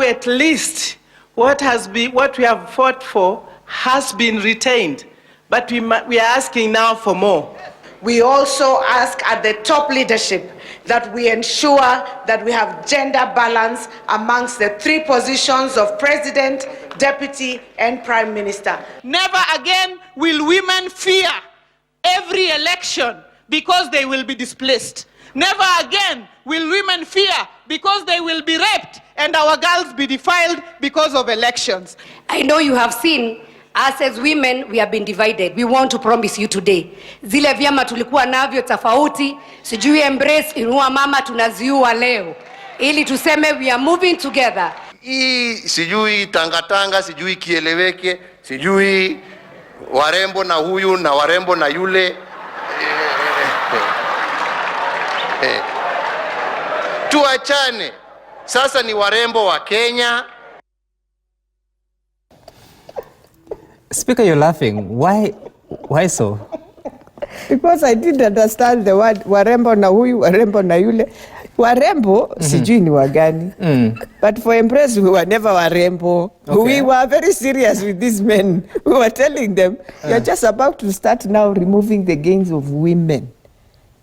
at least what we have fought for has been retained, but we are asking now for more. We also ask at the top leadership that we ensure that we have gender balance amongst the 3 positions of president, deputy, and prime minister. Never again will women fear every election because they will be displaced. Never again will women fear because they will be raped and our girls be defiled because of elections. I know you have seen us as women, we have been divided. We want to promise you today. Zile vyama tulikuwa navyo tofauti, sijui Embrace Inua Mama tunaziua leo. Ili tuseme we are moving together. Sijui tangatanga, sijui kieleweke, sijui warembo na huyu na warembo na yule. Tuachane. Sasa ni warembo wa Kenya. Speaker, you're laughing. Why so? Because I didn't understand the word warembo na huyu, warembo na yule. Warembo, sijui ni wagani. But for Embrace, we were never warembo. Okay. We were very serious with these men. We were telling them, you're just about to start now removing the gains of women.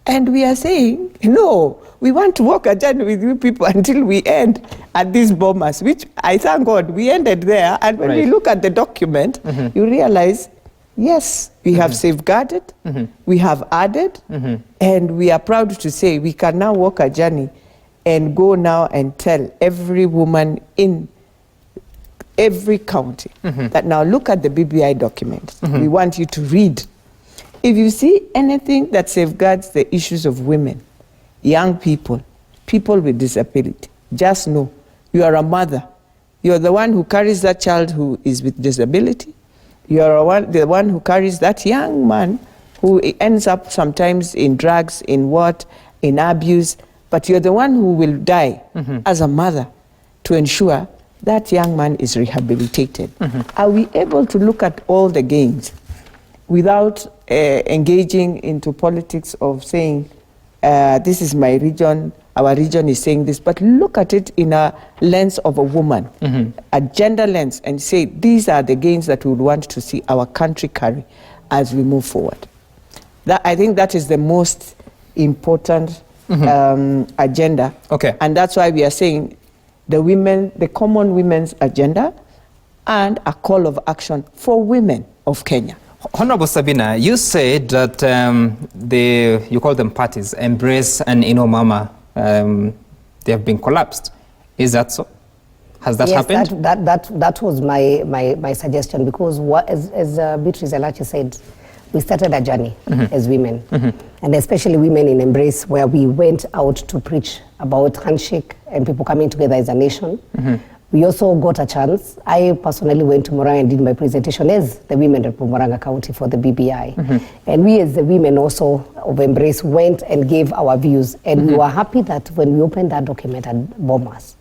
And we are saying, no, we want to walk a journey with you people until we end at these bombers, which I thank God we ended there. And when we look at the document, you realize, yes, we have safeguarded, we have added, and we are proud to say we can now walk a journey and go now and tell every woman in every county that now look at the BBI document. We want you to read. If you see anything that safeguards the issues of women, young people, people with disability, just know you are a mother. You are the one who carries that child who is with disability. You are the one who carries that young man who ends up sometimes in drugs, in abuse. But you're the one who will die as a mother to ensure that young man is rehabilitated. Are we able to look at all the gains without engaging into politics of saying, this is my region, our region is saying this, but look at it in a lens of a woman, a gender lens, and say, these are the gains that we would want to see our country carry as we move forward. I think that is the most important agenda. Okay. And that's why we are saying the common women's agenda and a call of action for women of Kenya. Honorable Sabina, you said that you call them parties, Embrace and Inua Mama, they have been collapsed. Is that so? Has that happened? That was my suggestion, because as Beatrice Elachi said, we started a journey as women, and especially women in Embrace, where we went out to preach about handshake and people coming together as a nation. We also got a chance. I personally went to Murang'a and did my presentation as the women of Murang'a County for the BBI. And we as the women also of Embrace went and gave our views. And we were happy that when we opened that document at Bomas,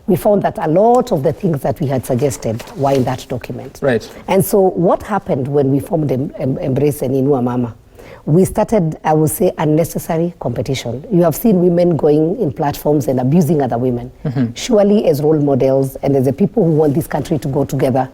we found that a lot of the things that we had suggested were in that document. Right. And so what happened when we formed Embrace and Inua Mama? We started, I would say, unnecessary competition. You have seen women going in platforms and abusing other women. Surely as role models and as the people who want this country to go together,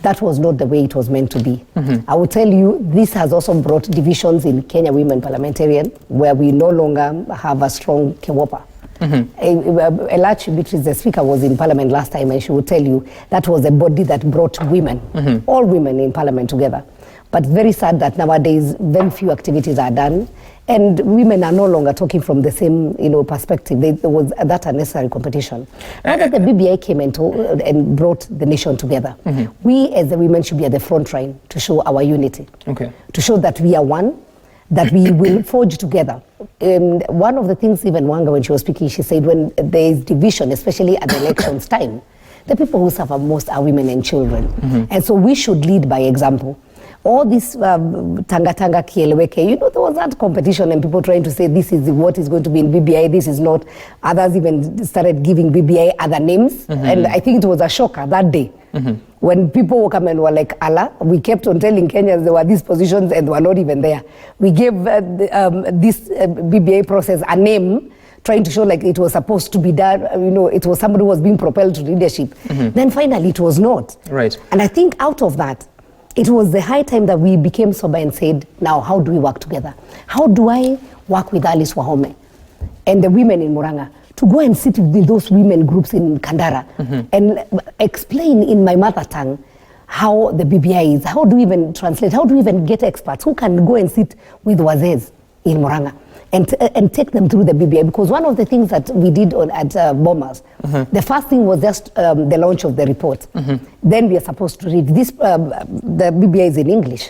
that was not the way it was meant to be. I will tell you, this has also brought divisions in Kenya Women Parliamentarian, where we no longer have a strong Kewopa. Elachi Beatrice, the speaker, was in parliament last time, and she would tell you that was a body that brought women, all women in parliament together. But very sad that nowadays very few activities are done, and women are no longer talking from the same perspective. There was that unnecessary competition. Now that the BBI came and brought the nation together, we as the women should be at the front line to show our unity, to show that we are one, that we will forge together. One of the things, even Wanga, when she was speaking, she said when there is division, especially at the elections time, the people who suffer most are women and children. And so we should lead by example. All this tanga kieleweke, there was that competition and people trying to say this is what is going to be in BBI, this is not. Others even started giving BBI other names. And I think it was a shocker that day. When people woke up and were like, Allah, we kept on telling Kenyans there were these positions and they were not even there. We gave this BBI process a name trying to show like it was supposed to be done, it was somebody who was being propelled to leadership. Then finally it was not. Right. And I think out of that, it was the high time that we became sober and said, now how do we work together? How do I work with Alice Wahome and the women in Murang'a to go and sit with those women groups in Kandara and explain in my mother tongue how the BBI is, how do we even translate, how do we even get experts who can go and sit with wazes in Murang'a and take them through the BBI? Because one of the things that we did at Bomas, the first thing was just the launch of the report. Then we are supposed to read this, the BBI is in English.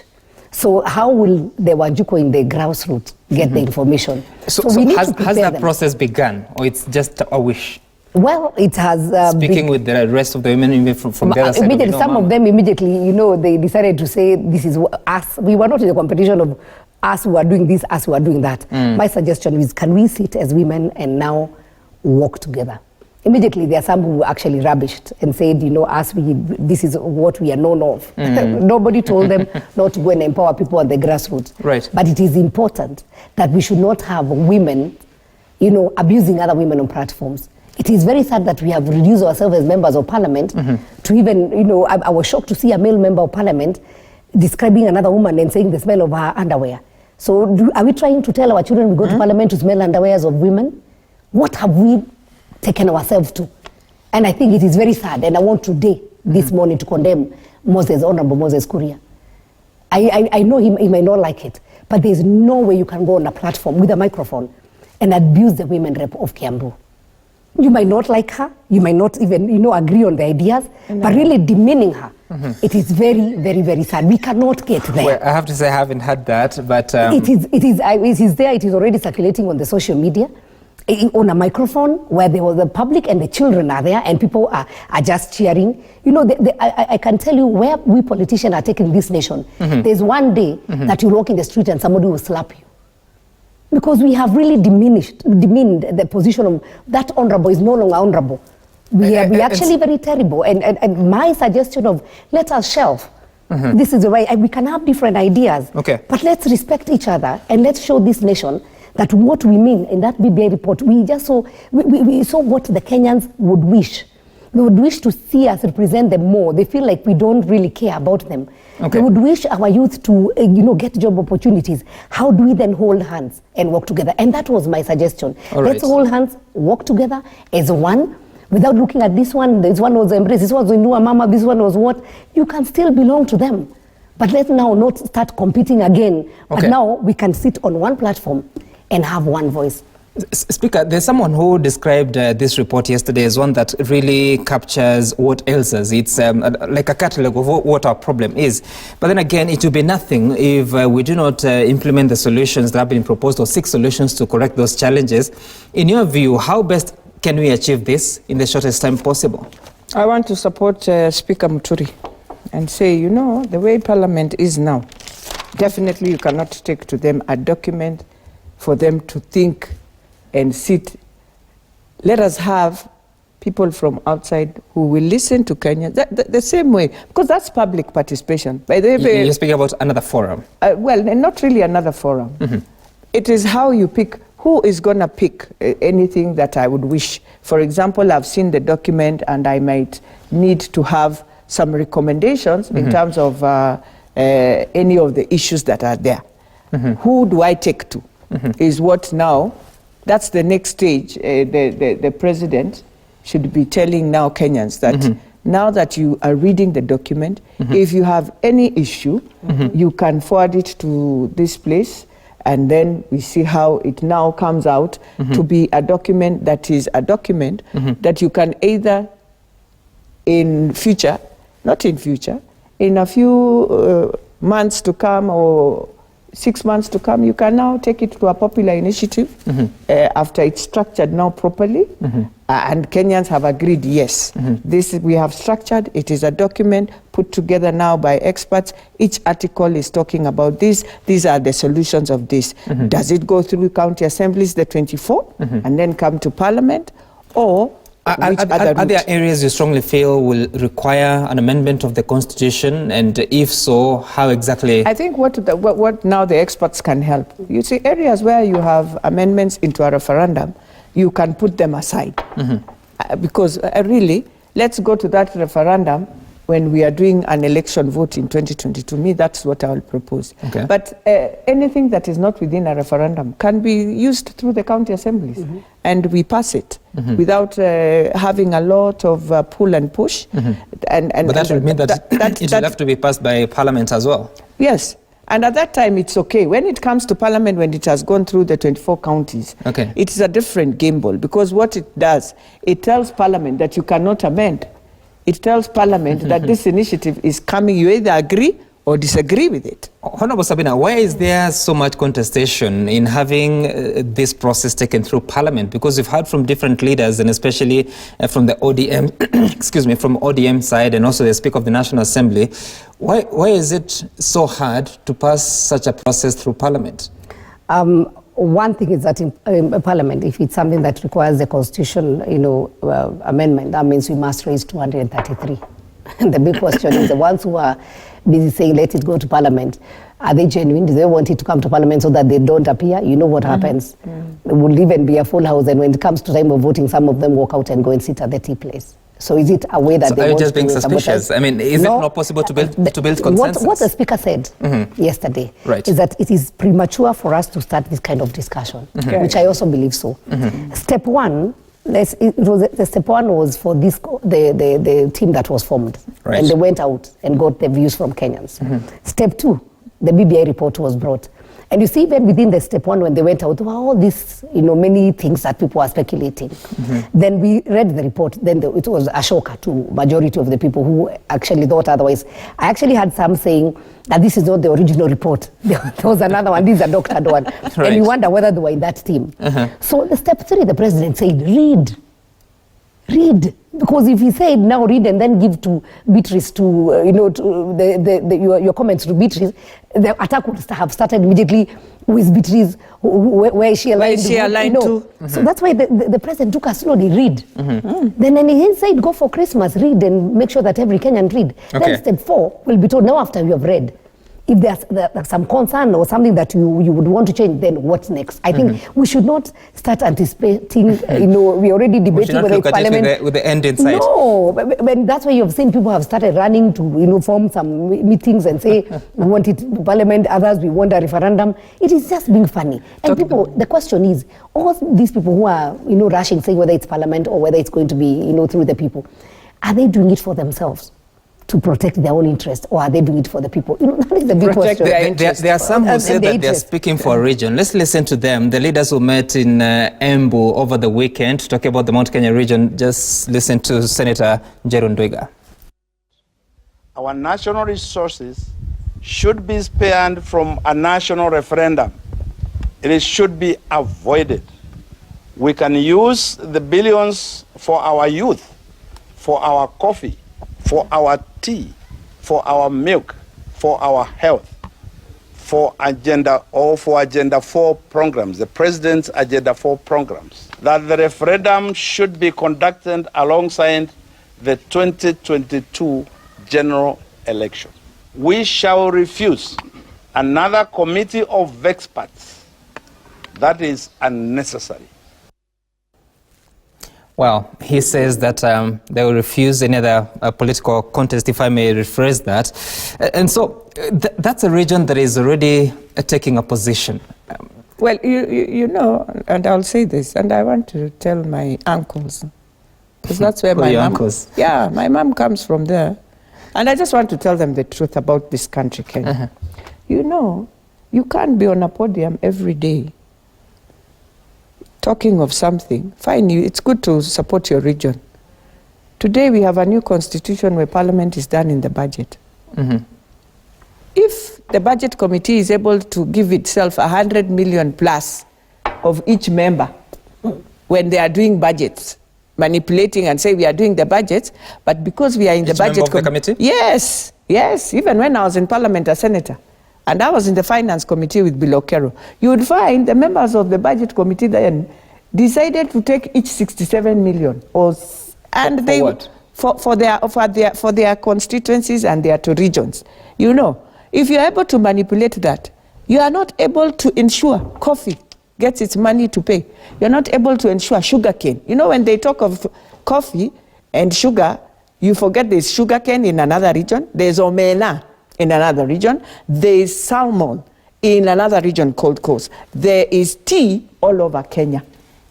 So how will the Wanjuko in the grassroots get the information? So we need has to prepare that them. process begun, or it's just a wish? Well, it has... Speaking with the rest of the women even from the other side immediately, of some of them immediately, they decided to say, this is us. We were not in the competition of us who are doing this, us who are doing that. My suggestion is, can we sit as women and now work together? Immediately, there are some who actually rubbished and said, this is what we are known of. Nobody told them not to go and empower people at the grassroots. Right. But it is important that we should not have women, abusing other women on platforms. It is very sad that we have reduced ourselves as members of parliament to even, I was shocked to see a male member of parliament describing another woman and saying the smell of her underwear. So are we trying to tell our children we go to parliament to smell underwears of women? What have we taken ourselves to? And I think it is very sad, and I want today, this morning, to condemn Honorable Moses Kuria. I know he may not like it, but there's no way you can go on a platform with a microphone and abuse the women rep of Kiambu. You might not like her, you might not even agree on the ideas, but really demeaning her. It is very, very, very sad. We cannot get there. Well, I have to say I haven't had that, but... It is there, it is already circulating on the social media, on a microphone where there was the public and the children are there and people are just cheering. I can tell you where we politicians are taking this nation. There's one day that you walk in the street and somebody will slap you. Because we have really demeaned the position of that honorable is no longer honorable. We are actually very terrible. And my suggestion of let us shelve. This is the way we can have different ideas. Okay. But let's respect each other and let's show this nation that what we mean in that BBI report, we saw what the Kenyans would wish. They would wish to see us represent them more. They feel like we don't really care about them. Okay. They would wish our youth to, get job opportunities. How do we then hold hands and work together? And that was my suggestion. All right. Let's hold hands, work together as one, without looking at this one was Embrace, this one was Inua Mama, this one was what. You can still belong to them. But let's now not start competing again. But Okay. now we can sit on one platform and have one voice. Speaker, there's someone who described this report yesterday as one that really captures what ails us. It's like a catalogue of what our problem is. But then again, it will be nothing if we do not implement the solutions that have been proposed or seek solutions to correct those challenges. In your view, how best can we achieve this in the shortest time possible? I want to support Speaker Muturi and say, the way Parliament is now, definitely you cannot take to them a document for them to think and sit. Let us have people from outside who will listen to Kenyans the same way, because that's public participation. By the way, You're speaking about another forum. well, not really another forum. It is how you pick, who is going to pick anything that I would wish. For example, I've seen the document and I might need to have some recommendations in terms of any of the issues that are there. Who do I take to? Is what now, that's the next stage. The president should be telling now Kenyans that now that you are reading the document, if you have any issue, you can forward it to this place, and then we see how it now comes out to be a document that is a document that you can either in future, not in future, in a few months to come or 6 months to come, you can now take it to a popular initiative after it's structured now properly. And Kenyans have agreed, yes, this we have structured, it is a document put together now by experts. Each article is talking about this. These are the solutions of this. Does it go through county assemblies, the 24, and then come to Parliament? Or Are there areas you strongly feel will require an amendment of the Constitution? And if so, how exactly? I think what now the experts can help. You see, areas where you have amendments into a referendum, you can put them aside. Because really, let's go to that referendum when we are doing an election vote in 2022. To me, that's what I will propose. Okay. But anything that is not within a referendum can be used through the county assemblies, and we pass it without having a lot of pull and push. But that would mean that it will have to be passed by Parliament as well. Yes. And at that time, it's okay. When it comes to Parliament, when it has gone through the 24 counties, it's a different game ball, because what it does, it tells Parliament that you cannot amend. It tells Parliament that this initiative is coming, you either agree or disagree with it. Honorable Sabina, why is there so much contestation in having this process taken through Parliament? Because we've heard from different leaders, and especially from the ODM, excuse me, from ODM side, and also the Speaker of the National Assembly. Why is it so hard to pass such a process through Parliament? One thing is that in Parliament, if it's something that requires a constitution, amendment, that means we must raise 233. And the big question is, the ones who are busy saying let it go to Parliament, are they genuine? Do they want it to come to Parliament so that they don't appear? You know what happens. It will even be a full house, and when it comes to time of voting, some of them walk out and go and sit at the tea place. So is it a way that they are you want just being to suspicious? I mean, is it not possible to build consensus? What the Speaker said yesterday Right. is that it is premature for us to start this kind of discussion, which I also believe so. Step one, the step one was for this the team that was formed, Right. and they went out and got the views from Kenyans. Step two, the BBI report was brought. And you see, even within the step one, when they went out, there were all these, many things that people are speculating. Then we read the report. Then it was a shocker to majority of the people who actually thought otherwise. I actually had some saying that this is not the original report. There was another one. This is a doctored one. Right. And you wonder whether they were in that team. So the step three, the president said, read. Because if he said now read and then give to Beatrice to your comments to Beatrice, the attack would have started immediately with Beatrice, where is she aligned to. So that's why the president took us slowly, read. Then he said go for Christmas, read and make sure that every Kenyan read. Then step 4 will be told now after you have read. If there's some concern or something that you would want to change, then what's next? I think we should not start anticipating, we already debating whether it's Parliament. With the end in sight. No, but that's why you've seen people have started running to, form some meetings and say, we want it to Parliament, others, we want a referendum. It is just being funny. And the question is, all these people who are, rushing, saying whether it's Parliament or whether it's going to be, through the people, are they doing it for themselves to protect their own interest, or are they doing it for the people? That is the big question. There are some who say that they're speaking for a region. Let's listen to them. The leaders who met in Embu over the weekend to talk about the Mount Kenya region. Just listen to Senator Jerun Ndwiga. Our national resources should be spared from a national referendum. It should be avoided. We can use the billions for our youth, for our coffee, for our tea, for our milk, for our health, for Agenda 4 programs, the President's Agenda 4 programs, that the referendum should be conducted alongside the 2022 general election. We shall refuse another committee of experts. That is unnecessary. Well, he says that they will refuse any other political contest, if I may rephrase that. And so that's a region that is already taking a position. Well, you know, and I'll say this, and I want to tell my uncles, because that's where my mom... uncles? Yeah, my mom comes from there. And I just want to tell them the truth about this country, Kenya. You know, you can't be on a podium every day talking of something. Fine, it's good to support your region. Today we have a new constitution where Parliament is done in the budget. If the budget committee is able to give itself 100 million plus of each member when they are doing budgets, manipulating and say we are doing the budgets, but because we are in the budget committee? Yes, even when I was in Parliament as senator, and I was in the finance committee with Bill Okero, you would find the members of the budget committee then decided to take each 67 million, and they what? For their constituencies and their two regions. You know, if you're able to manipulate that, you are not able to ensure coffee gets its money to pay. You're not able to ensure sugarcane. You know, when they talk of coffee and sugar, you forget there's sugarcane in another region, there's omena in another region, there's salmon in another region called Coast. There is tea all over Kenya.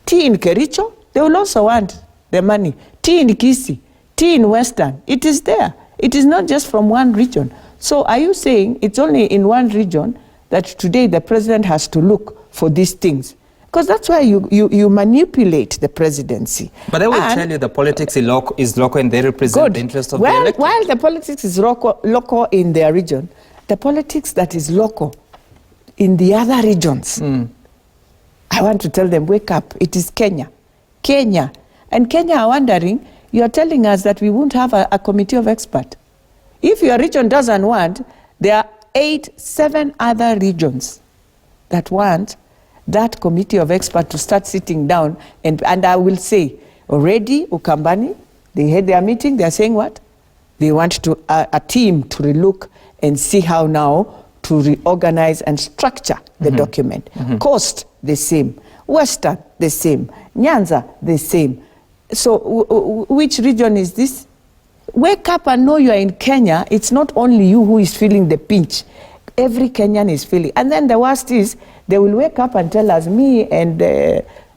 Tea in Kericho, they will also want the money. Tea in Kisii, tea in Western, it is there. It is not just from one region. So are you saying it's only in one region that today the president has to look for these things? Because that's why you manipulate the presidency. But I will tell you the politics is local and they represent the interest of the electorate. While the politics is local in their region, the politics that is local in the other regions, I want to tell them, wake up, it is Kenya. Kenya. And Kenya are wondering, you're telling us that we won't have a committee of experts. If your region doesn't want, there are 7 other regions that want that committee of experts to start sitting down. And I will say, already, Ukambani, they had their meeting, they're saying what? They want a team to relook and see how now to reorganize and structure the document. Coast, the same. Western, the same. Nyanza, the same. So which region is this? Wake up and know you are in Kenya. It's not only you who is feeling the pinch. Every Kenyan is feeling. And then the worst is, they will wake up and tell us, me and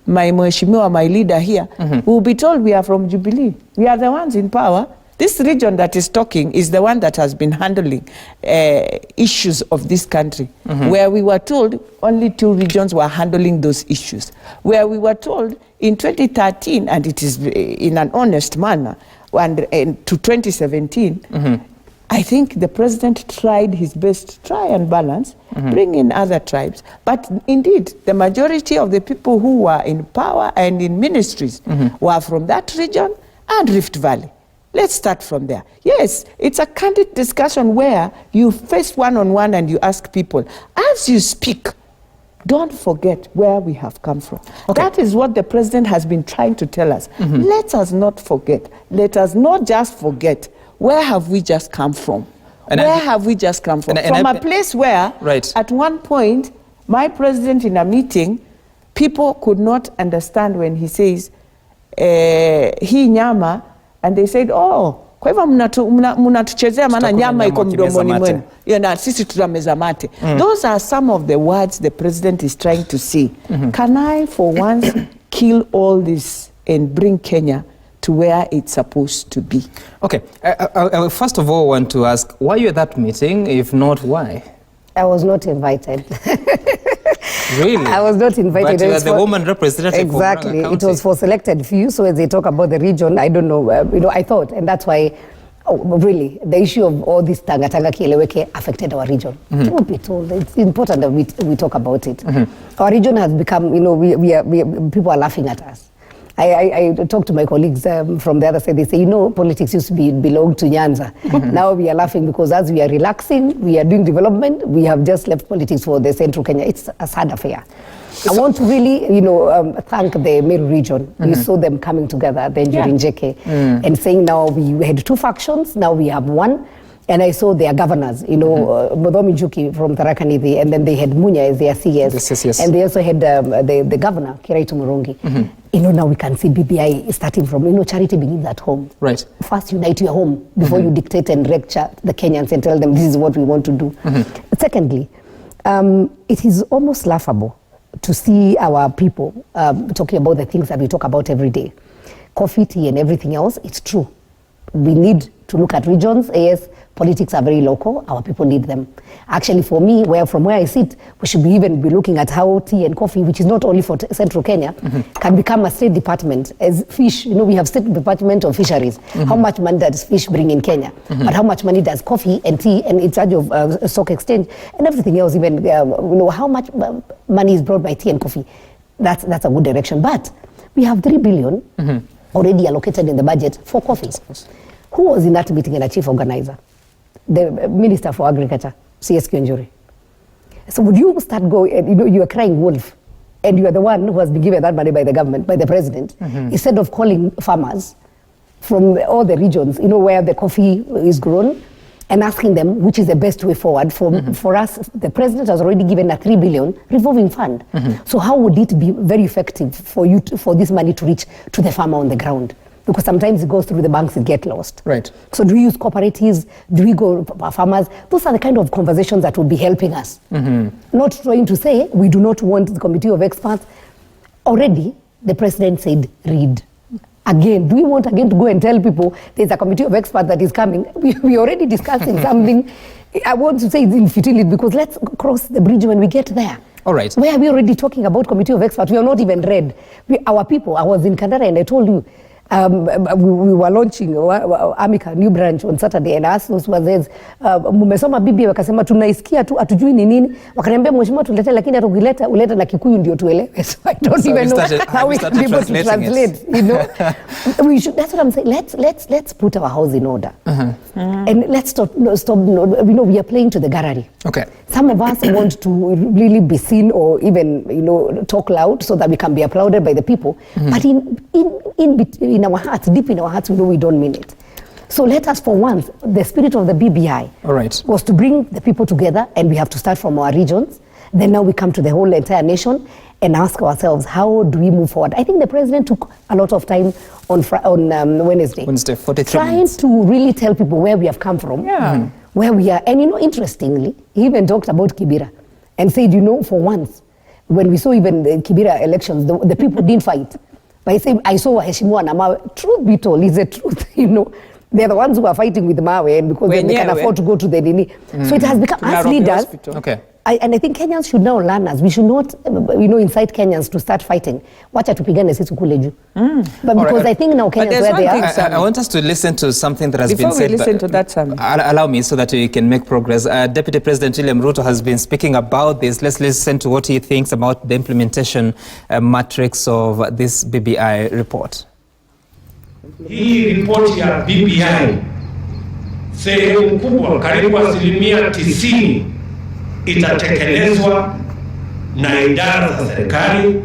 my mheshimiwa, my leader here, will be told we are from Jubilee. We are the ones in power. This region that is talking is the one that has been handling issues of this country, where we were told only 2 regions were handling those issues, where we were told in 2013, and it is in an honest manner, and to 2017, I think the president tried his best to try and balance, bring in other tribes. But indeed, the majority of the people who were in power and in ministries were from that region and Rift Valley. Let's start from there. Yes, it's a candid discussion where you face one-on-one and you ask people, as you speak, don't forget where we have come from. Okay. That is what the president has been trying to tell us. Let us not forget. Let us not just forget. Where have we just come from? Where have we just come from? From a place where, at one point, my president in a meeting, people could not understand when he says, hii nyama, and they said, oh, kwa hivyo mnatuchezea maana nyama iko mdomoni mwenu. Na sisi tutameza mate. Those are some of the words the president is trying to say. Can I, for once, kill all this and bring Kenya to where it's supposed to be? Okay, I first of all want to ask, why you at that meeting? If not, why? I was not invited. Really? I was not invited. But you are the woman representative. Exactly. It was for selected few. So as they talk about the region, I don't know, I thought, and that's why, really, the issue of all this tanga kieleweke affected our region. Truth be told, it's important that we talk about it. Our region has become, people are laughing at us. I talked to my colleagues from the other side. They say, politics used to belong to Nyanza. Now we are laughing because as we are relaxing, we are doing development, we have just left politics for the central Kenya. It's a sad affair. I want to really, thank the Meru region. We saw them coming together then during JK and saying now we had 2 factions, now we have one. And I saw their governors, Modhomi Juki from Tharaka Nithi, and then they had Munya as their CS. And they also had the governor, Kiraitu Murungi. Now we can see BBI starting from, charity begins at home. Right. First unite your home before you dictate and lecture the Kenyans and tell them this is what we want to do. Secondly, it is almost laughable to see our people talking about the things that we talk about every day. Coffee, tea and everything else, it's true. We need to look at regions. Yes, politics are very local. Our people need them. Actually, for me, from where I sit, we should even be looking at how tea and coffee, which is not only for central Kenya, can become a state department. As fish, we have state department of fisheries. How much money does fish bring in Kenya? But how much money does coffee and tea and in charge of stock exchange and everything else, even how much money is brought by tea and coffee? That's a good direction. But we have 3 billion already allocated in the budget for coffee. Who was in that meeting and a chief organizer? The Minister for Agriculture, C.S. Kionjuri. So would you start going, you are crying wolf, and you are the one who has been given that money by the government, by the president, instead of calling farmers from all the regions, where the coffee is grown, and asking them which is the best way forward. For us, the president has already given a 3 billion revolving fund. So how would it be very effective for you for this money to reach to the farmer on the ground? Because sometimes it goes through the banks, it gets lost. Right. So do we use cooperatives? Do we go farmers? Those are the kind of conversations that will be helping us. Not trying to say we do not want the committee of experts. Already, the president said, read. Again, do we want again to go and tell people there's a committee of experts that is coming? We already discussing something. I want to say it's infertility because let's cross the bridge when we get there. All right. Where are we already talking about committee of experts? We are not even read. Our people, I was in Kandara and I told you, we were launching Amika new branch on Saturday and I asked those wazes, mumesoma bibi wakasema tunaisikia tu atujui ni nini, wakaniambia mheshimiwa tulete lakini atukileta uleta na Kikuyu ndio tuelewe. So I don't even know how we can be able to translate, you know. We should, that's what I'm saying. Let's put our house in order. And let's stop, you know, we are playing to the gallery. Okay. Some of us want to really be seen or even, you know, talk loud so that we can be applauded by the people. But in our hearts, deep in our hearts, we know we don't mean it. So let us, for once, the spirit of the BBI was to bring the people together, and we have to start from our regions. Then now we come to the whole entire nation and ask ourselves, how do we move forward? I think the president took a lot of time on Wednesday. 43 trying minutes. to really tell people where we have come from, where we are. And, you know, interestingly, he even talked about Kibera and said, you know, for once, when we saw even the Kibera elections, the people didn't fight. By saying, I saw Waheshimiwa na Mawe. Truth be told, is the truth, you know. They're the ones who are fighting with Mawe, and because then they can afford to go to the Nini. So it has become, as leaders, okay. And I think Kenyans should now learn us. We should not, you know, incite Kenyans to start fighting. Wacha tupigane sisi kule juu. But because I think now Kenyans where they are. I want us to listen to something that has been said. Before we listen to that, Sam. Allow me so that we can make progress. Deputy President William Ruto has been speaking about this. Let's listen to what he thinks about the implementation matrix of this BBI report. Hii ripoti ya BBI sehemu kubwa karibu 90% itatekelezwa na idara za serikali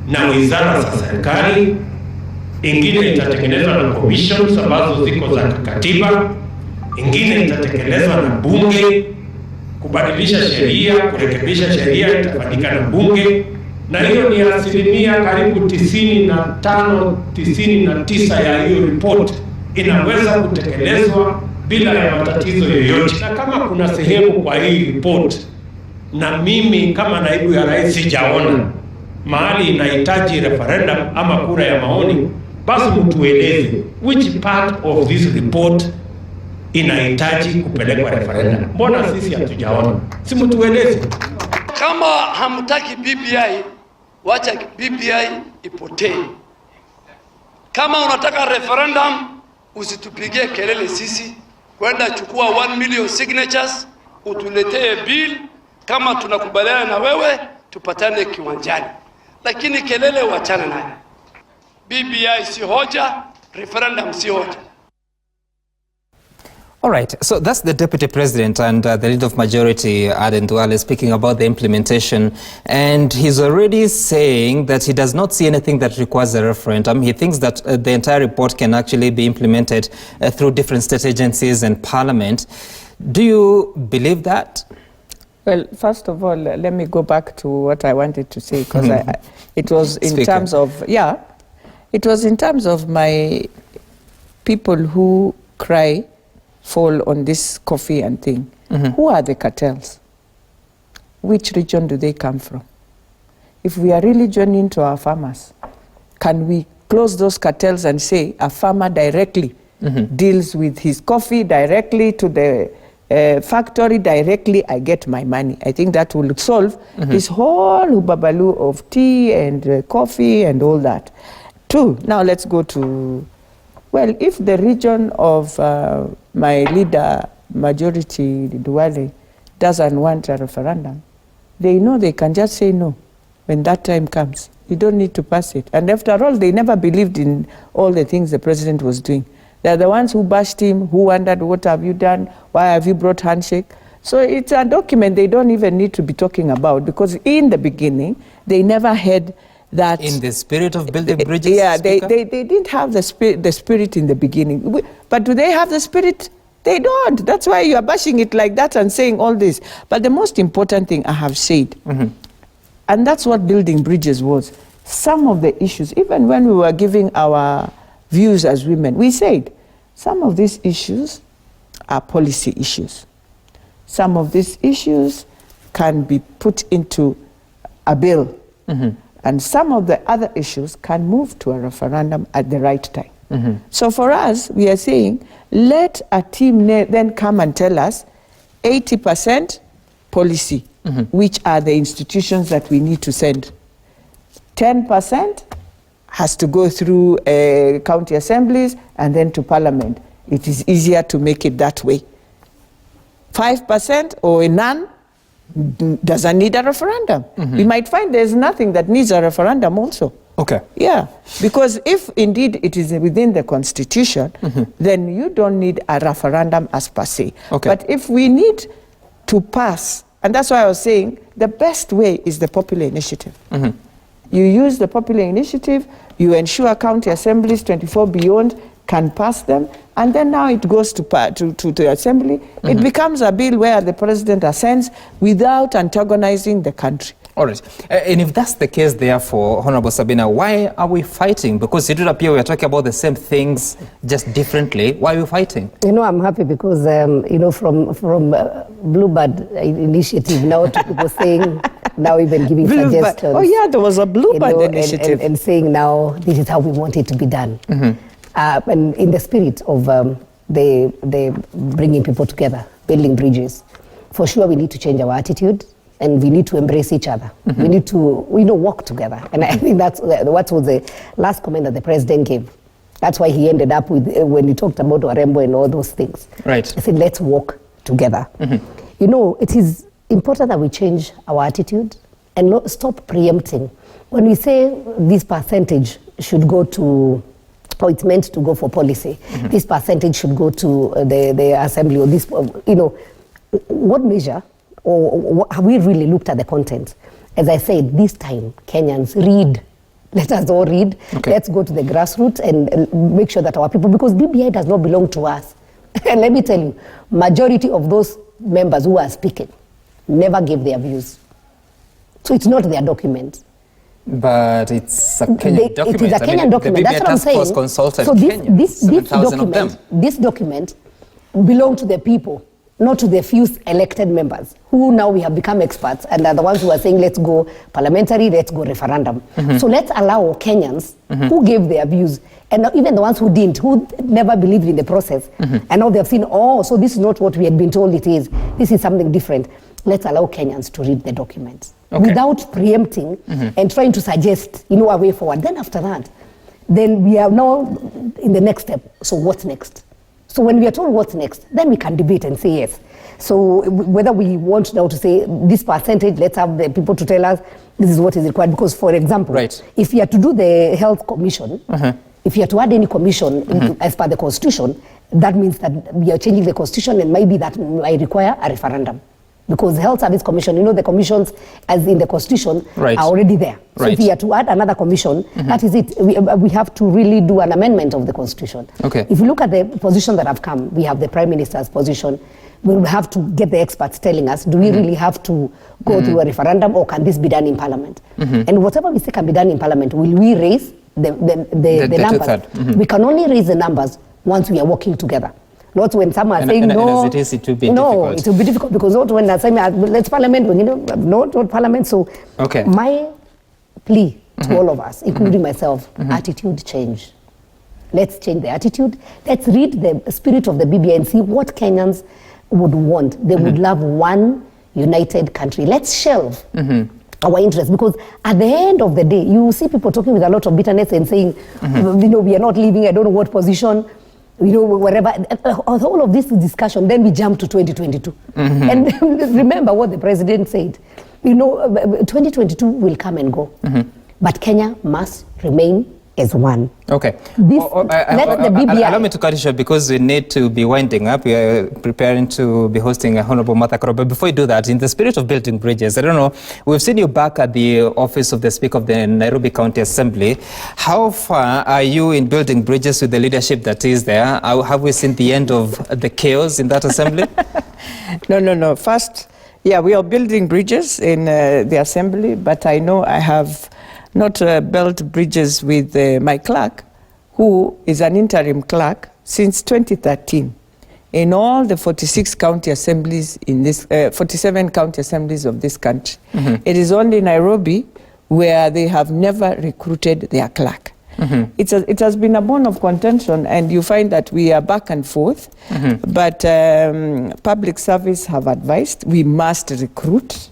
na wizara za serikali. Ingine itatekelezwa na commissions ambazo ziko za katiba. Ingine itatekelezwa na bunge. Kubadilisha sheria, kurekebisha sheria itafanyika na bunge. Na hiyo ni 90% karibu 95-99 ya hiyo report inaweza kutekelezwa bila ya matatizo yoyote. Na kama kuna sehemu kwa hii report na mimi kama naibu ya rais sijaona mahali inahitaji referendum ama kura ya maoni, basi mtueleze which part of this report inahitaji kupelekwa referendum. Mbona sisi hatujaona? Si mtueleze. Kama hamtaki BBI, wacha BBI ipotee. Kama unataka referendum, usitupigie kelele sisi. Kwenda chukua 1 million signatures, utuletee bill. Kama tunakubaliana na wewe, tupatane kiwanjani. Lakini kelele wachana nayo. BBI si hoja, referendum si hoja. All right, so that's the Deputy President and the Leader of Majority, Aden Duale, speaking about the implementation. And he's already saying that he does not see anything that requires a referendum. He thinks that the entire report can actually be implemented through different state agencies and parliament. Do you believe that? Well, first of all, let me go back to what I wanted to say, because it was in terms of, it was in terms of my people who cry fall on this coffee and thing. Who are the cartels? Which region do they come from? If we are really joining to our farmers, can we close those cartels and say a farmer directly deals with his coffee directly to the factory directly, I get my money? I think that will solve this whole hubabaloo of tea and coffee and all that. Two, now let's go to, well, if the region of my leader, Majority Duale, doesn't want a referendum, they know they can just say no when that time comes. You don't need to pass it. And after all, they never believed in all the things the president was doing. They're the ones who bashed him, who wondered, what have you done? Why have you brought handshake? So it's a document they don't even need to be talking about, because in the beginning, they never had that. In the spirit of building bridges? Yeah, they didn't have the spirit in the beginning. But do they have the spirit They don't. That's why you are bashing it like that and saying all this. But the most important thing I have said, and that's what building bridges was. Some of the issues, even when we were giving our views as women, we said some of these issues are policy issues. Some of these issues can be put into a bill. And some of the other issues can move to a referendum at the right time. So for us, we are saying, let a team then come and tell us 80% policy, which are the institutions that we need to send. 10% has to go through county assemblies and then to parliament. It is easier to make it that way. 5% or none doesn't need a referendum. We might find there's nothing that needs a referendum also. Okay. Yeah, because if indeed it is within the constitution, then you don't need a referendum as per se. Okay. But if we need to pass, and that's why I was saying, the best way is the popular initiative. You use the popular initiative, you ensure county assemblies 24 beyond can pass them, and then now it goes to the assembly. It becomes a bill where the president assents without antagonizing the country. All right. And if that's the case, therefore, Honorable Sabina, why are we fighting? Because it would appear we are talking about the same things, just differently. Why are we fighting? You know, I'm happy because, you know, from Bluebird initiative now to people saying, now even giving suggestions. Oh yeah, there was a Bluebird initiative. And saying now, this is how we want it to be done. And in the spirit of the bringing people together, building bridges, for sure we need to change our attitude. And we need to embrace each other. We need to, work together. And I think that's what was the last comment that the president gave. That's why he ended up with, when he talked about Warembo and all those things. Right. He said, let's work together. You know, it is important that we change our attitude and not stop preempting. When we say this percentage should go to, or it's meant to go for policy, this percentage should go to the assembly, or this, what measure? Or have we really looked at the content? As I said, this time, Kenyans, read. Let us all read. Okay. Let's go to the grassroots and make sure that our people, because BBI does not belong to us. And let me tell you, majority of those members who are speaking never gave their views. So it's not their document. But it's a Kenyan document. It is a Kenyan document. That's what I'm saying. So this document belongs to the people, not to the few elected members, who now we have become experts and are the ones who are saying, let's go parliamentary, let's go referendum. So let's allow Kenyans who gave their views, and even the ones who didn't, who never believed in the process, and now they've seen, so this is not what we had been told it is. This is something different. Let's allow Kenyans to read the documents without preempting and trying to suggest, a way forward. Then after that, then we are now in the next step. So what's next? So when we are told what's next, then we can debate and say yes. So whether we want now to say this percentage, let's have the people to tell us this is what is required. Because, for example, if you are to do the health commission, if you are to add any commission as per the constitution, that means that we are changing the constitution, and maybe that might require a referendum. Because the Health Service Commission, the commissions as in the constitution are already there. So if we are to add another commission, that is it. We have to really do an amendment of the constitution. If you look at the position that have come, we have the Prime Minister's position. We will have to get the experts telling us, do we really have to go through a referendum, or can this be done in Parliament? And whatever we say can be done in Parliament, will we raise the numbers? We can only raise the numbers once we are working together. Not when some are saying no. As it is, it will be difficult. It will be difficult, because not when they're saying let's Parliament, not Parliament. So my plea to all of us, including myself, attitude change. Let's change the attitude. Let's read the spirit of the BBI and see what Kenyans would want. They would love one united country. Let's shelve our interests, because at the end of the day, you see people talking with a lot of bitterness and saying, we are not leaving, I don't know what position. Wherever, all of this discussion, then we jump to 2022. And remember what the president said. 2022 will come and go. But Kenya must remain as one. Okay. Allow me to cut you short because we need to be winding up. We are preparing to be hosting a Honorable Martha Karua. But before you do that, in the spirit of building bridges, I don't know, we've seen you back at the office of the Speaker of the Nairobi County Assembly. How far are you in building bridges with the leadership that is there? Have we seen the end of the chaos in that assembly? No. First, yeah, we are building bridges in the assembly, but I know I have not built bridges with my clerk, who is an interim clerk since 2013. In all the 46 county assemblies in this, 47 county assemblies of this country, it is only Nairobi where they have never recruited their clerk. It has been a bone of contention, and you find that we are back and forth, but public service have advised we must recruit.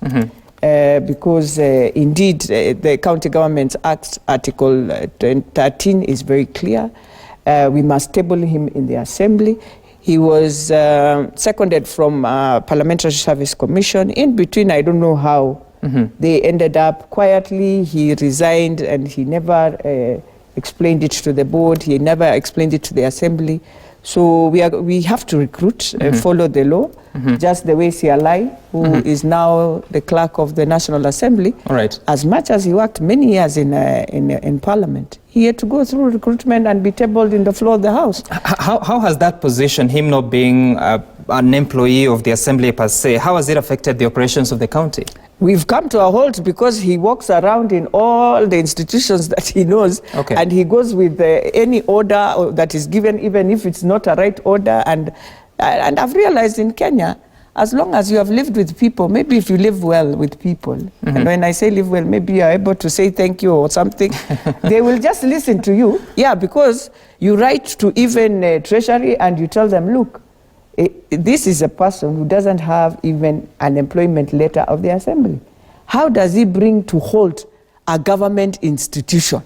Because indeed the County Government Act Article 13 is very clear. We must table him in the Assembly. He was seconded from Parliamentary Service Commission. In between, I don't know how they ended up quietly. He resigned and he never explained it to the board. He never explained it to the Assembly. So we have to recruit, follow the law, just the way Sialai, who is now the clerk of the National Assembly, as much as he worked many years in Parliament, he had to go through recruitment and be tabled in the floor of the House. How has that position, him not being an employee of the Assembly per se, how has it affected the operations of the county? We've come to a halt because he walks around in all the institutions that he knows, and he goes with any order that is given, even if it's not a right order. And I've realized in Kenya, as long as you have lived with people, maybe if you live well with people, and when I say live well, maybe you're able to say thank you or something, they will just listen to you. Yeah, because you write to even Treasury and you tell them, look, this is a person who doesn't have even an employment letter of the Assembly. How does he bring to halt a government institution?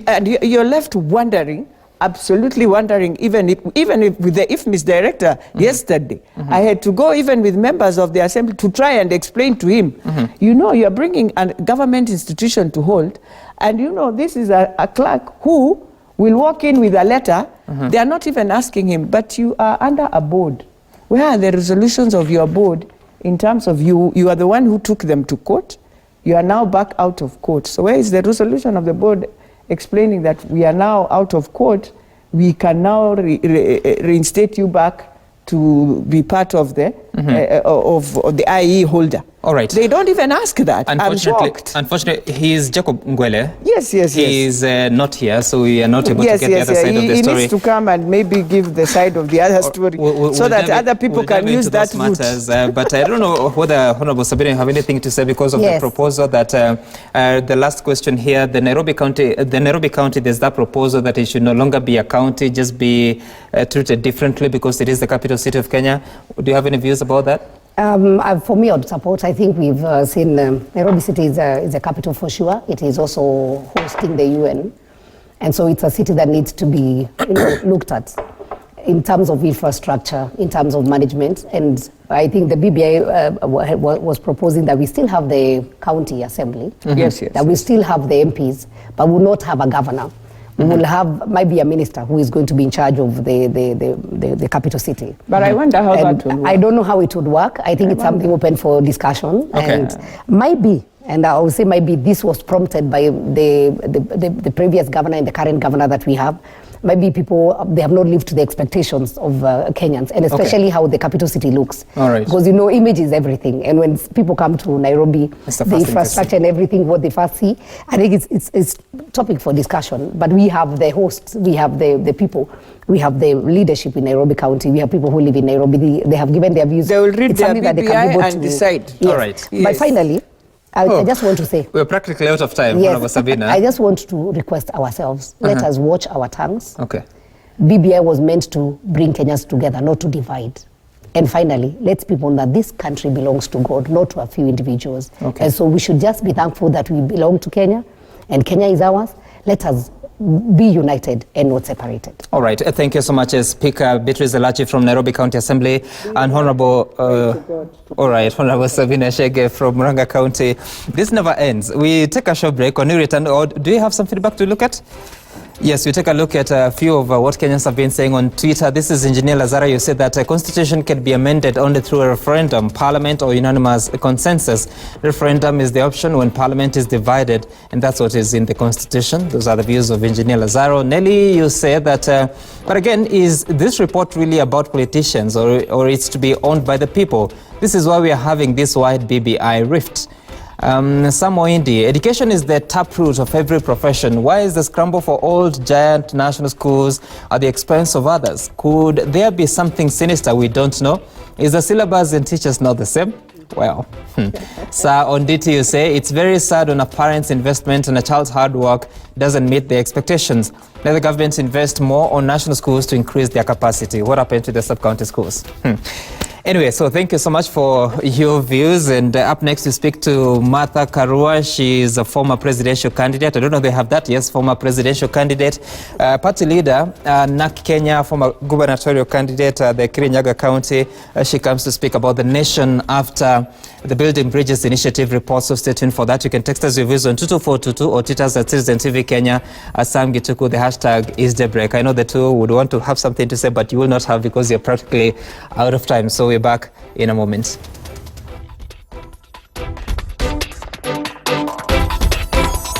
And you're left wondering, absolutely wondering, even if with the IFMIS director yesterday, I had to go even with members of the Assembly to try and explain to him, you know, you're bringing a government institution to halt, and you know, this is a clerk who will walk in with a letter. They are not even asking him, but you are under a board. Where are the resolutions of your board in terms of you are the one who took them to court? You are now back out of court. So where is the resolution of the board explaining that we are now out of court? We can now reinstate you back to be part of the of the IE holder. All right. They don't even ask that. Unfortunately, he is Jacob Ngwele. Yes. He is not here, so we are not able to get the other side of the story. He needs to come and maybe give the side of the other story so that other people can use that route. But I don't know whether Honorable Sabina have anything to say because of the proposal that the last question here, the Nairobi County, there's that proposal that it should no longer be a county, just be treated differently because it is the capital city of Kenya. Do you have any views about that? For me, I would support. I think we've seen Nairobi City is a capital for sure. It is also hosting the UN. And so it's a city that needs to be looked at in terms of infrastructure, in terms of management. And I think the BBI was proposing that we still have the county assembly, that we still have the MPs, but we will not have a governor. We will have maybe a minister who is going to be in charge of the capital city. But I wonder how that will work. I don't know how it would work. I think it's something open for discussion. And maybe, and I would say maybe this was prompted by the previous governor and the current governor that we have. Maybe people, they have not lived to the expectations of Kenyans, and especially how the capital city looks. Because you know, image is everything. And when people come to Nairobi, the infrastructure and everything, what they first see, I think it's topic for discussion. But we have the hosts, we have the people, we have the leadership in Nairobi County, we have people who live in Nairobi, they have given their views. They will read their BBI and decide. Yes. All right. But finally, I just want to say... We're practically out of time, Sabina. I just want to request ourselves, let us watch our tongues. BBI was meant to bring Kenyans together, not to divide. And finally, let's people know that this country belongs to God, not to a few individuals. And so we should just be thankful that we belong to Kenya, and Kenya is ours. Let us be united and not separated. All right. Thank you so much, Speaker Beatrice Elachi from Nairobi County Assembly and Honorable Sabina Chege from Murang'a County. This never ends. We take a short break. When we return, do you have some feedback to look at? Yes, we take a look at a few of what Kenyans have been saying on Twitter. This is Engineer Lazara. You said that a constitution can be amended only through a referendum, parliament, or unanimous consensus. Referendum is the option when parliament is divided, and that's what is in the constitution. Those are the views of Engineer Lazaro. Nelly, you said that, but again, is this report really about politicians or it's to be owned by the people? This is why we are having this wide BBI rift. Samo Indi, education is the taproot of every profession. Why is the scramble for old giant national schools at the expense of others? Could there be something sinister we don't know? Is the syllabus and teachers not the same? Well, Sir Onditi, you say, it's very sad when a parent's investment and a child's hard work doesn't meet their expectations. Let the government invest more on national schools to increase their capacity. What happened to the sub-county schools? Anyway, so thank you so much for your views. And up next, we speak to Martha Karua. She is a former presidential candidate. I don't know if they have that. Yes, former presidential candidate. Party leader, NAK Kenya, former gubernatorial candidate, the Kirinyaga County. She comes to speak about the nation after the Building Bridges Initiative report. So stay tuned for that. You can text us your views on 22422 or tweet us at Citizen TV Kenya. Sam Gituku, the hashtag is daybreak. I know the two would want to have something to say, but you will not have because you're practically out of time. So we're back in a moment.